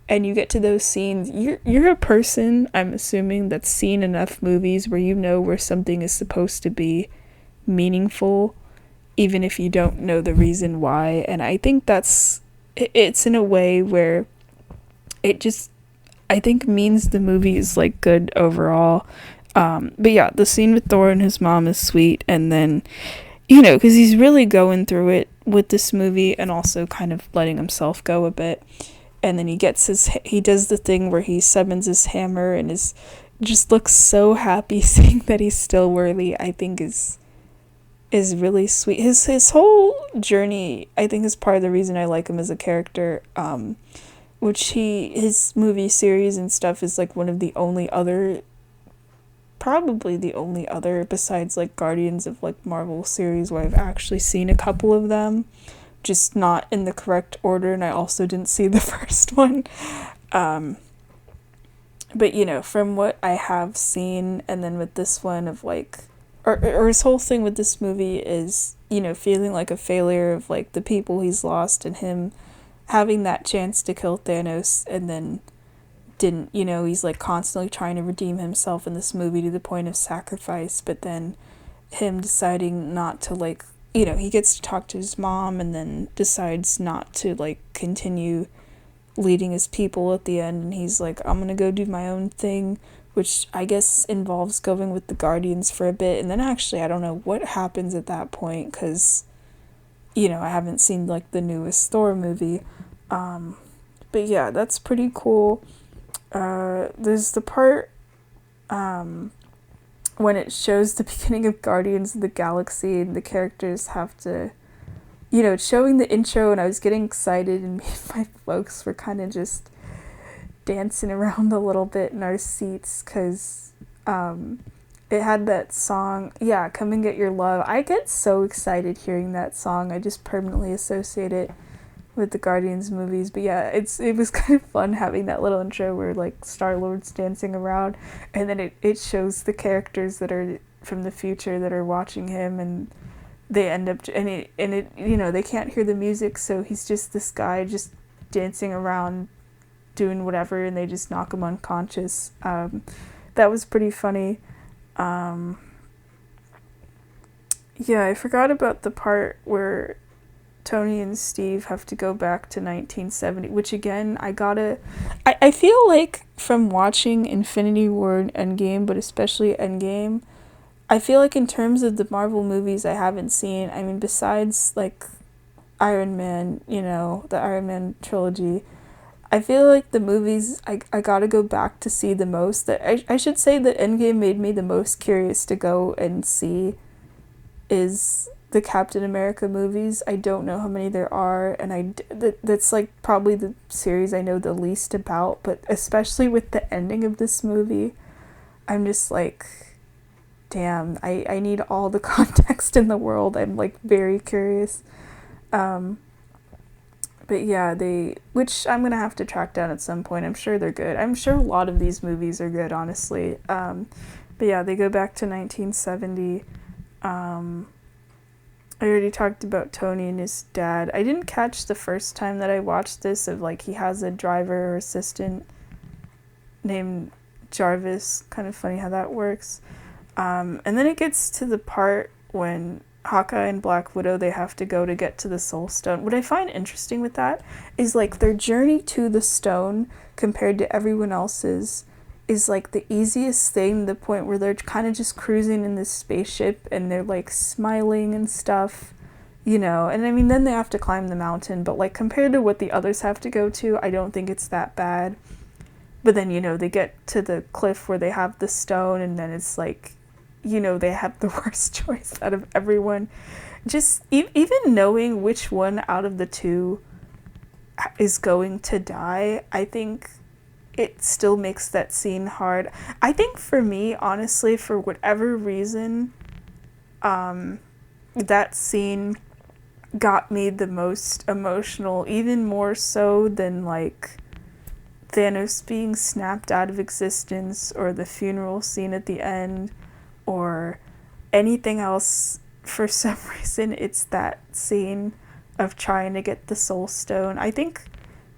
and you get to those scenes, you're a person, I'm assuming, that's seen enough movies where where something is supposed to be meaningful, even if you don't know the reason why. And I think it's in a way where it just, I think, means the movie is like good overall. But yeah, the scene with Thor and his mom is sweet, and then because he's really going through it with this movie and also kind of letting himself go a bit. And then he does the thing where he summons his hammer and just looks so happy seeing that he's still worthy, I think is really sweet. His whole journey, I think, is part of the reason I like him as a character, which his movie series and stuff is like probably the only other besides like Guardians of like Marvel series where I've actually seen a couple of them, just not in the correct order, and I also didn't see the first one. But from what I have seen, and then with this one of like, or his whole thing with this movie is, feeling like a failure of like the people he's lost, and him having that chance to kill Thanos and then didn't, he's like constantly trying to redeem himself in this movie to the point of sacrifice, but then him deciding not to like he gets to talk to his mom and then decides not to, like, continue leading his people at the end. And he's like, I'm gonna go do my own thing, which I guess involves going with the Guardians for a bit. And then actually, I don't know what happens at that point because, I haven't seen, like, the newest Thor movie. But yeah, that's pretty cool. There's the part when it shows the beginning of Guardians of the Galaxy and the characters have to, it's showing the intro and I was getting excited and me and my folks were kind of just dancing around a little bit in our seats because it had that song, yeah, Come and Get Your Love. I get so excited hearing that song. I just permanently associate it with the Guardians movies. But yeah, it was kind of fun having that little intro where, like, Star-Lord's dancing around and then it shows the characters that are from the future that are watching him, and they end up and it they can't hear the music, so he's just this guy just dancing around doing whatever, and they just knock him unconscious. That was pretty funny. Yeah, I forgot about the part where Tony and Steve have to go back to 1970, which again, I feel like from watching Infinity War and Endgame, but especially Endgame, I feel like in terms of the Marvel movies I haven't seen, I mean, besides, like, Iron Man, the Iron Man trilogy, I feel like the movies I gotta go back to see the most, that I should say that Endgame made me the most curious to go and see is the Captain America movies. I don't know how many there are, and that's like probably the series I know the least about, but especially with the ending of this movie, I'm just like, damn, I need all the context in the world. I'm, like, very curious. But yeah, which I'm gonna have to track down at some point. I'm sure they're good. I'm sure a lot of these movies are good, honestly. But yeah, they go back to 1970. I already talked about Tony and his dad. I didn't catch the first time that I watched this of, like, he has a driver or assistant named Jarvis. Kind of funny how that works. And then it gets to the part when Hawkeye and Black Widow, they have to go to get to the Soul Stone. What I find interesting with that is, like, their journey to the stone compared to everyone else's is, like, the easiest thing, the point where they're kind of just cruising in this spaceship and they're, like, smiling and stuff, and I mean, then they have to climb the mountain, but, like, compared to what the others have to go to, I don't think it's that bad. But then, they get to the cliff where they have the stone, and then it's like, they have the worst choice out of everyone. Just even knowing which one out of the two is going to die, I think it still makes that scene hard. I think for me, honestly, for whatever reason, that scene got me the most emotional, even more so than, like, Thanos being snapped out of existence or the funeral scene at the end or anything else. For some reason, it's that scene of trying to get the Soul Stone. I think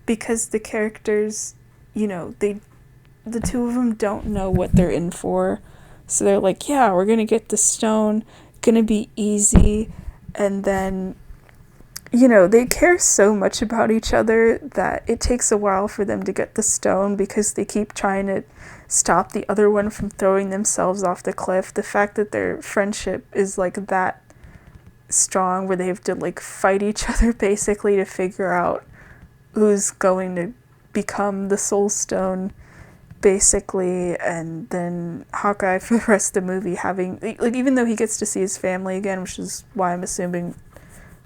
because the characters, the two of them don't know what they're in for. So they're like, yeah, we're going to get the stone, gonna be easy. And then, they care so much about each other that it takes a while for them to get the stone because they keep trying to stop the other one from throwing themselves off the cliff. The fact that their friendship is, like, that strong where they have to, like, fight each other basically to figure out who's going to become the Soul Stone, basically. And then Hawkeye for the rest of the movie having, like, even though he gets to see his family again, which is why I'm assuming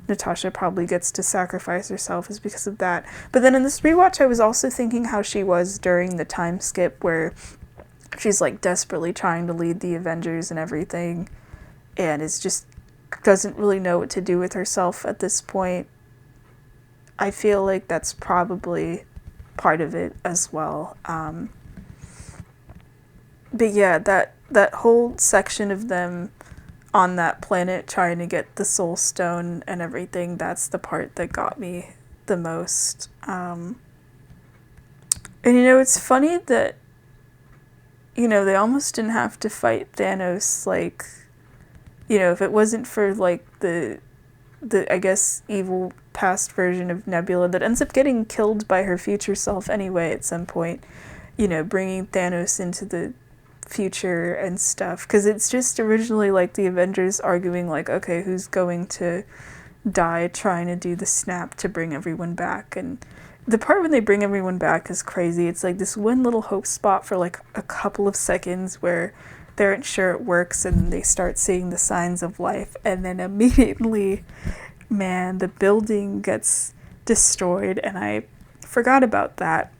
Natasha probably gets to sacrifice herself, is because of that. But then in this rewatch, I was also thinking how she was during the time skip where she's, like, desperately trying to lead the Avengers and everything, and is just doesn't really know what to do with herself at this point. I feel like that's probably part of it as well. But yeah, that whole section of them on that planet trying to get the Soul Stone and everything, that's the part that got me the most. And it's funny that they almost didn't have to fight Thanos. Like, if it wasn't for, like, the the, I guess, evil past version of Nebula that ends up getting killed by her future self anyway at some point, bringing Thanos into the future and stuff. Because it's just originally like the Avengers arguing, like, okay, who's going to die trying to do the snap to bring everyone back. And the part when they bring everyone back is crazy. It's like this one little hope spot for like a couple of seconds where they aren't sure it works, and they start seeing the signs of life, and then immediately, man, the building gets destroyed, and I forgot about that.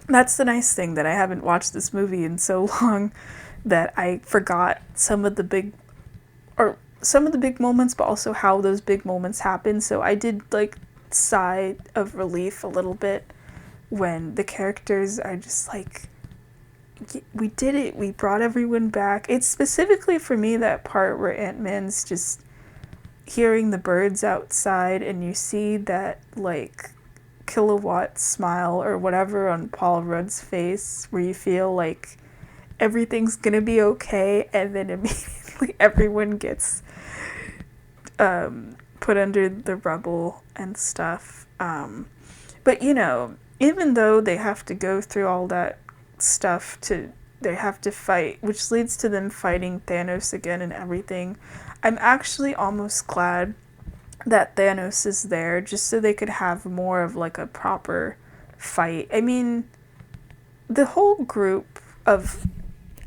That's the nice thing, that I haven't watched this movie in so long that I forgot some of the big moments, but also how those big moments happen. So I did like sigh of relief a little bit when the characters are just like, we did it, we brought everyone back. It's specifically for me that part where Ant-Man's just hearing the birds outside, and you see that like kilowatt smile or whatever on Paul Rudd's face, where you feel like everything's gonna be okay, and then immediately everyone gets put under the rubble and stuff. But even though they have to go through all that stuff, they have to fight, which leads to them fighting Thanos again and everything, I'm actually almost glad that Thanos is there, just so they could have more of like a proper fight. I mean, the whole group of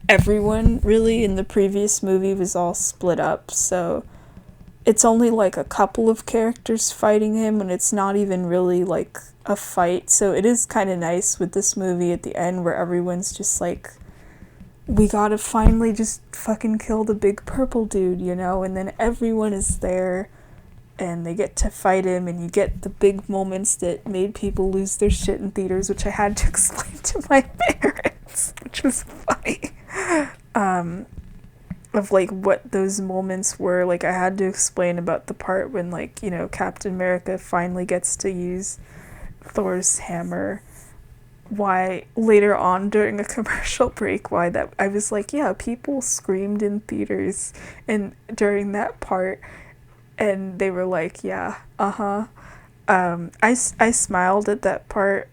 everyone really in the previous movie was all split up, so it's only like a couple of characters fighting him, and it's not even really like a fight. So it is kind of nice with this movie at the end where everyone's just like, we gotta finally just fucking kill the big purple dude, and then everyone is there and they get to fight him, and you get the big moments that made people lose their shit in theaters, which I had to explain to my parents, which was funny. Of like what those moments were. Like, I had to explain about the part when, like, Captain America finally gets to use Thor's hammer, why later on during a commercial break, why that, I was like, yeah, people screamed in theaters and during that part, and they were like, yeah, I smiled at that part.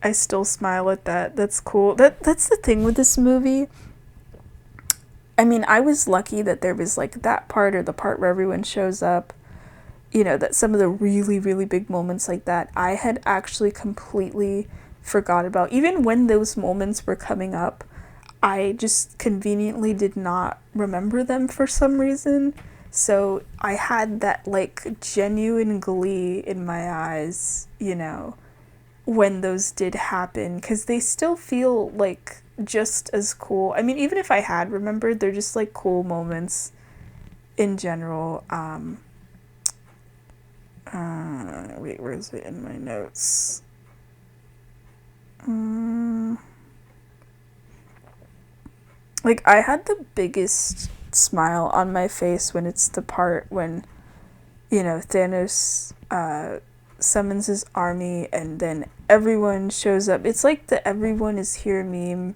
I still smile at that. That's cool. That's the thing with this movie. I mean, I was lucky that there was like that part, or the part where everyone shows up, that some of the really, really big moments like that, I had actually completely forgot about. Even when those moments were coming up, I just conveniently did not remember them for some reason. So I had that like genuine glee in my eyes, when those did happen, because they still feel like just as cool. I mean, even if I had remembered, they're just like cool moments in general. Wait, where is it in my notes? Like, I had the biggest smile on my face when it's the part when, Thanos summons his army, and then everyone shows up. It's like the everyone is here meme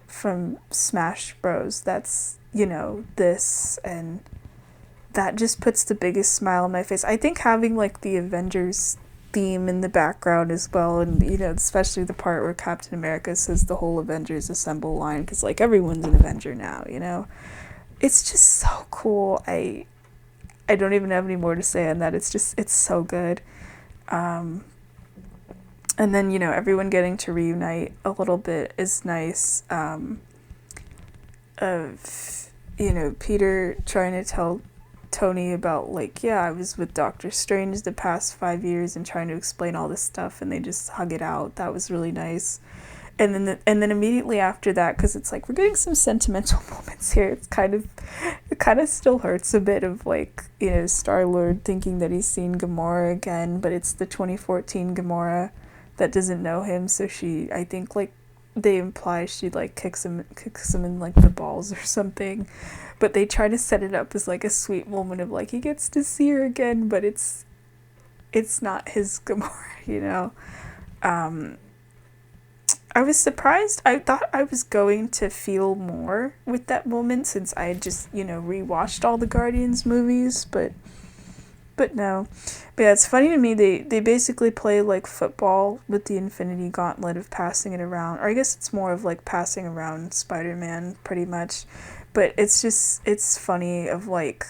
from Smash Bros. That's, this, and that just puts the biggest smile on my face. I think having like the Avengers theme in the background as well, and especially the part where Captain America says the whole Avengers assemble line, because like everyone's an Avenger now, it's just so cool. I don't even have any more to say on that. It's so good. And then, everyone getting to reunite a little bit is nice. Peter trying to tell Tony about, like, yeah, I was with Doctor Strange the past 5 years and trying to explain all this stuff, and they just hug it out. That was really nice. And then immediately after that, because it's like, we're getting some sentimental moments here. It kind of still hurts a bit of, like, Star-Lord thinking that he's seen Gamora again, but it's the 2014 Gamora that doesn't know him, so I think, like, they imply she, like, kicks him in, like, the balls or something, but they try to set it up as, like, a sweet moment of, like, he gets to see her again, but it's not his Gamora, I was surprised. I thought I was going to feel more with that moment, since I had just, rewatched all the Guardians movies, but But no. But yeah, it's funny to me, they basically play like football with the Infinity Gauntlet of passing it around. Or I guess it's more of like passing around Spider-Man, pretty much. But it's funny of like,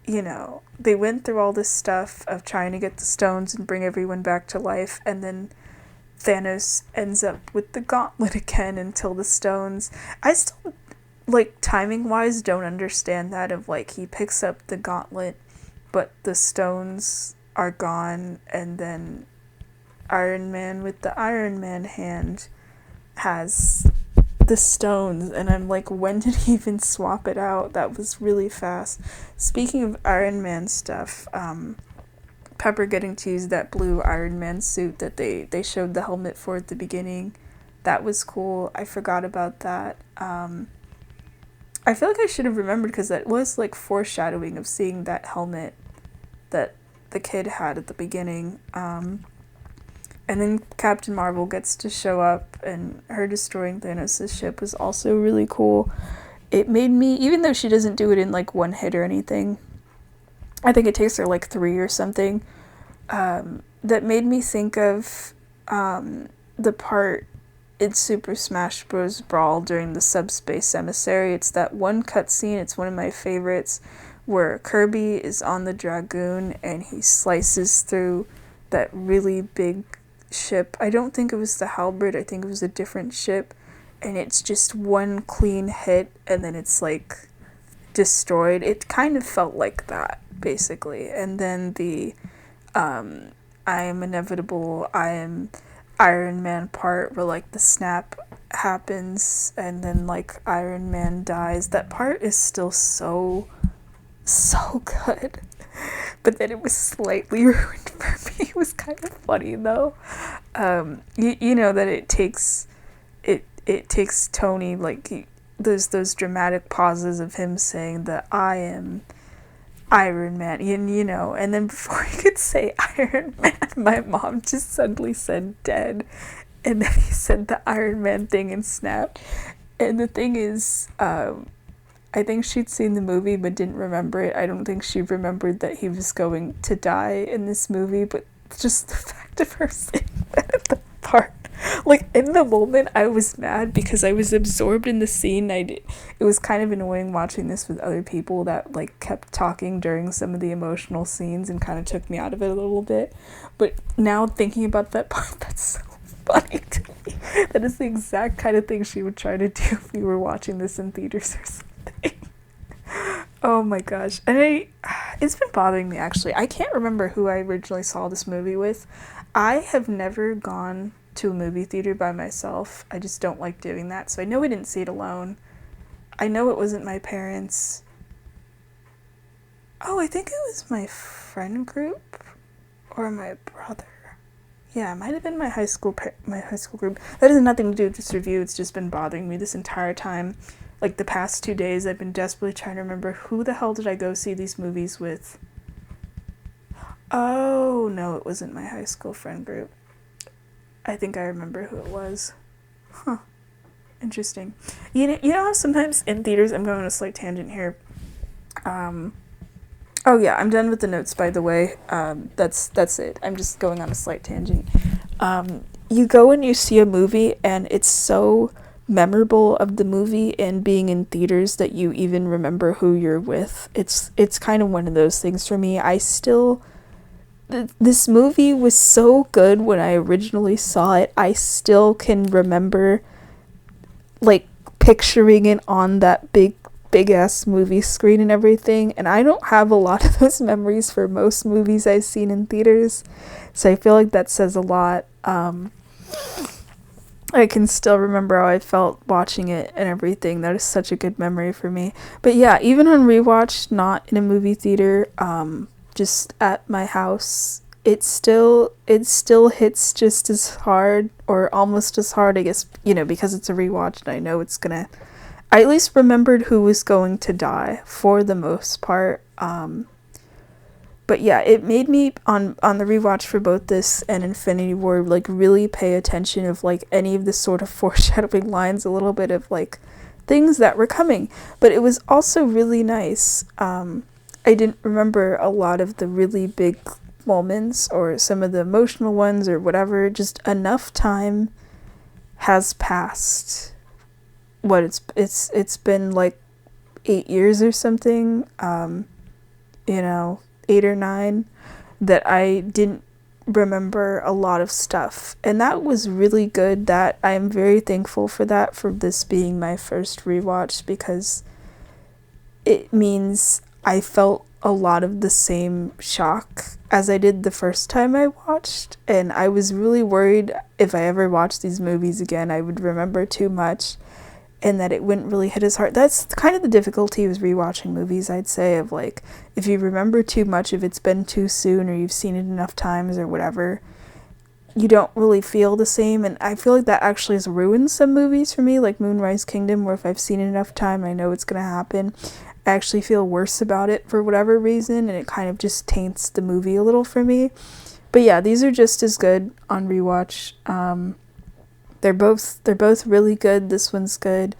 they went through all this stuff of trying to get the stones and bring everyone back to life, and then Thanos ends up with the gauntlet again until the stones. I still, like, timing wise, don't understand that of like, he picks up the gauntlet, but the stones are gone, and then Iron Man with the Iron Man hand has the stones, and I'm like, when did he even swap it out? That was really fast. Speaking of Iron Man stuff, Pepper getting to use that blue Iron Man suit that they showed the helmet for at the beginning, that was cool. I forgot about that. I feel like I should have remembered, because that was like foreshadowing of seeing that helmet that the kid had at the beginning. And then Captain Marvel gets to show up, and her destroying Thanos' ship was also really cool. It made me, even though she doesn't do it in like one hit or anything, I think it takes her like 3 or something, that made me think of the part in Super Smash Bros. Brawl during the Subspace Emissary. It's that one cutscene, it's one of my favorites, where Kirby is on the Dragoon and he slices through that really big ship. I don't think it was the Halberd, I think it was a different ship, and it's just one clean hit and then it's like destroyed. It kind of felt like that, basically. And then the I am inevitable, I am Iron Man part, where like the snap happens and then like Iron Man dies. That part is still so good. But then it was slightly ruined for me. It was kind of funny though. You know that it takes Tony, like, those dramatic pauses of him saying that I am Iron Man, and then before he could say Iron Man, my mom just suddenly said dead, and then he said the Iron Man thing and snapped. And the thing is, I think she'd seen the movie but didn't remember it. I don't think she remembered that he was going to die in this movie, but just the fact of her saying that at the part, like, in the moment, I was mad because I was absorbed in the scene. It was kind of annoying watching this with other people that, like, kept talking during some of the emotional scenes and kind of took me out of it a little bit. But now thinking about that part, that's so funny to me. That is the exact kind of thing she would try to do if we were watching this in theaters or something. Oh my gosh. And it's been bothering me, actually. I can't remember who I originally saw this movie with. I have never gone to a movie theater by myself. I just don't like doing that. So I know I didn't see it alone. I know it wasn't my parents. Oh, I think it was my friend group or my brother. Yeah, it might have been my high school group. That has nothing to do with this review. It's just been bothering me this entire time. Like, the past 2 days, I've been desperately trying to remember who the hell did I go see these movies with. Oh, no, it wasn't my high school friend group. I think I remember who it was. Huh. Interesting. You know how sometimes in theaters, I'm going on a slight tangent here. Oh yeah, I'm done with the notes, by the way. That's it. I'm just going on a slight tangent. You go and you see a movie, and it's so memorable of the movie and being in theaters that you even remember who you're with. It's kind of one of those things for me. This movie was so good when I originally saw it. I still can remember, like, picturing it on that big ass movie screen and everything, and I don't have a lot of those memories for most movies I've seen in theaters, so I feel like that says a lot. I can still remember how I felt watching it and everything. That is such a good memory for me. But yeah, even on rewatch, not in a movie theater, just at my house, it still hits just as hard, or almost as hard, I guess, because it's a rewatch and I know it's gonna, I at least remembered who was going to die for the most part. But yeah, it made me, on the rewatch for both this and Infinity War, like, really pay attention of, like, any of the sort of foreshadowing lines, a little bit of, like, things that were coming. But it was also really nice. I didn't remember a lot of the really big moments or some of the emotional ones or whatever. Just enough time has passed. What it's been like 8 years or something. 8 or 9, that I didn't remember a lot of stuff. And that was really good. That I am very thankful for that, for this being my first rewatch, because it means I felt a lot of the same shock as I did the first time I watched. And I was really worried if I ever watched these movies again, I would remember too much and that it wouldn't really hit as hard. That's kind of the difficulty with rewatching movies, I'd say, of like, if you remember too much, if it's been too soon or you've seen it enough times or whatever, you don't really feel the same. And I feel like that actually has ruined some movies for me, like Moonrise Kingdom, where if I've seen it enough time, I know it's going to happen, I actually feel worse about it for whatever reason, and it kind of just taints the movie a little for me. But yeah, these are just as good on rewatch. They're both really good. This one's good.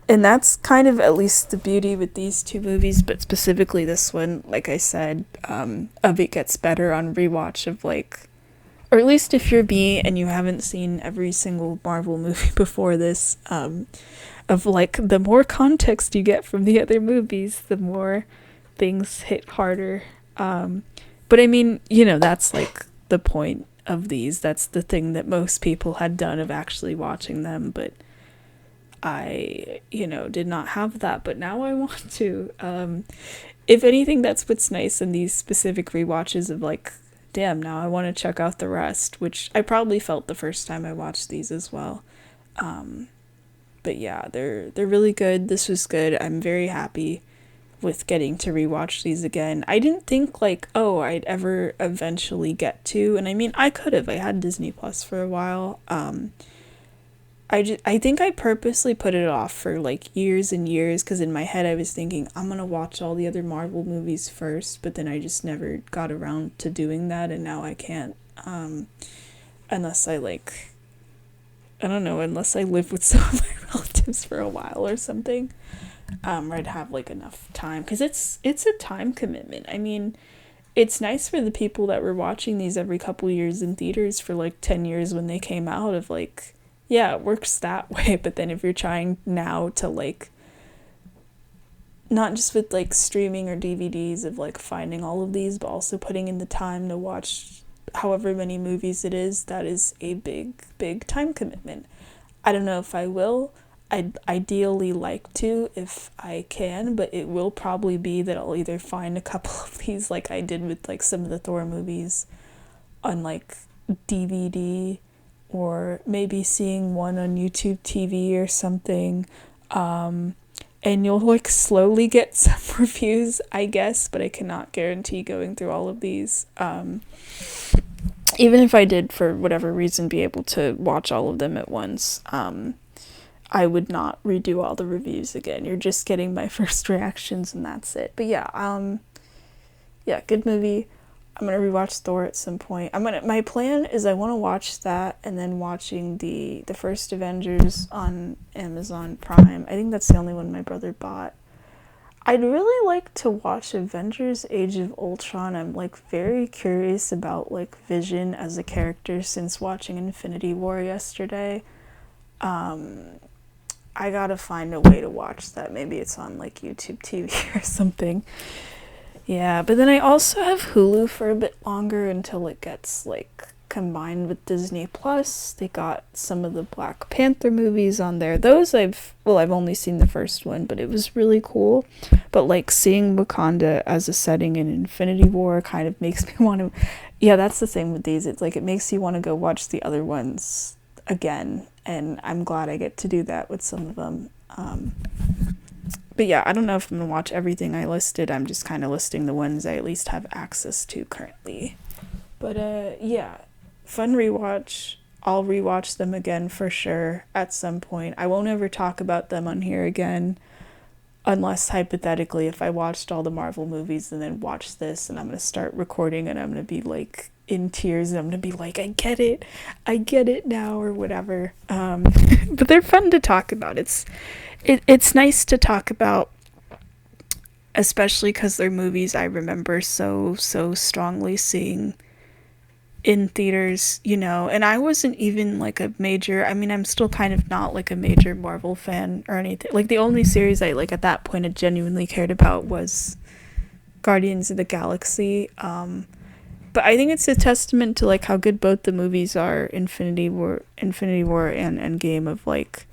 And that's kind of at least the beauty with these two movies, but specifically this one, like I said, of it gets better on rewatch, of like, or at least if you're me and you haven't seen every single Marvel movie before this, of like, the more context you get from the other movies, the more things hit harder. But I mean, that's like the point of these. That's the thing that most people had done, of actually watching them, but I, did not have that, but now I want to. If anything, that's what's nice in these specific rewatches, of like, damn, now I want to check out the rest, which I probably felt the first time I watched these as well. But yeah, they're really good. This was good. I'm very happy with getting to rewatch these again. I didn't think like, oh, I'd ever eventually get to, and I mean, I could have. I had Disney Plus for a while. I think I purposely put it off for like years and years, because in my head I was thinking I'm gonna watch all the other Marvel movies first, but then I just never got around to doing that, and now I can't, unless I like, I don't know, unless I live with some of my relatives for a while or something. Where I'd have like enough time, because it's a time commitment. I mean, it's nice for the people that were watching these every couple years in theaters for like 10 years when they came out, of like, yeah, it works that way. But then if you're trying now to like, not just with like streaming or DVDs, of like finding all of these, but also putting in the time to watch however many movies it is, that is a big time commitment. I don't know if I will. I'd ideally like to if I can, but it will probably be that I'll either find a couple of these, like I did with like some of the Thor movies, on like DVD, or maybe seeing one on YouTube TV or something. And you'll like slowly get some reviews, I guess, but I cannot guarantee going through all of these. Even if I did, for whatever reason, be able to watch all of them at once, I would not redo all the reviews again. You're just getting my first reactions, and that's it. But yeah, good movie. I'm gonna rewatch Thor at some point. My plan is I want to watch that, and then watching the first Avengers on Amazon Prime. I think that's the only one my brother bought. I'd really like to watch Avengers Age of Ultron. I'm like very curious about like Vision as a character since watching Infinity War yesterday. I gotta find a way to watch that. Maybe it's on like YouTube TV or something. Yeah, but then I also have Hulu for a bit longer until it gets like combined with Disney Plus. They got some of the Black Panther movies on there. Those I've only seen the first one, but it was really cool. But like seeing Wakanda as a setting in Infinity War kind of makes me want to. Yeah, that's the thing with these. It's like it makes you want to go watch the other ones again, and I'm glad I get to do that with some of them. But yeah, I don't know if I'm gonna watch everything I listed. I'm just kind of listing the ones I at least have access to currently. But yeah, fun rewatch. I'll rewatch them again for sure at some point. I won't ever talk about them on here again, unless hypothetically if I watched all the Marvel movies and then watched this, and I'm gonna start recording and I'm gonna be like in tears, and I'm gonna be like, I get it now, or whatever. But they're fun to talk about. It's nice to talk about especially because they're movies I remember so strongly seeing in theaters, you know. And I wasn't even like a major, I mean, I'm still kind of not like a major Marvel fan or anything. Like the only series I like at that point I genuinely cared about was Guardians of the Galaxy. But I think it's a testament to like how good both the movies are, Infinity War and Endgame, of like,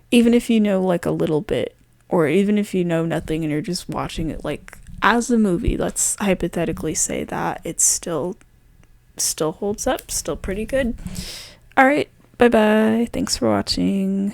even if you know like a little bit, or even if you know nothing and you're just watching it like as a movie, let's hypothetically say that, it's still holds up, still pretty good. All right, bye bye. Thanks for watching.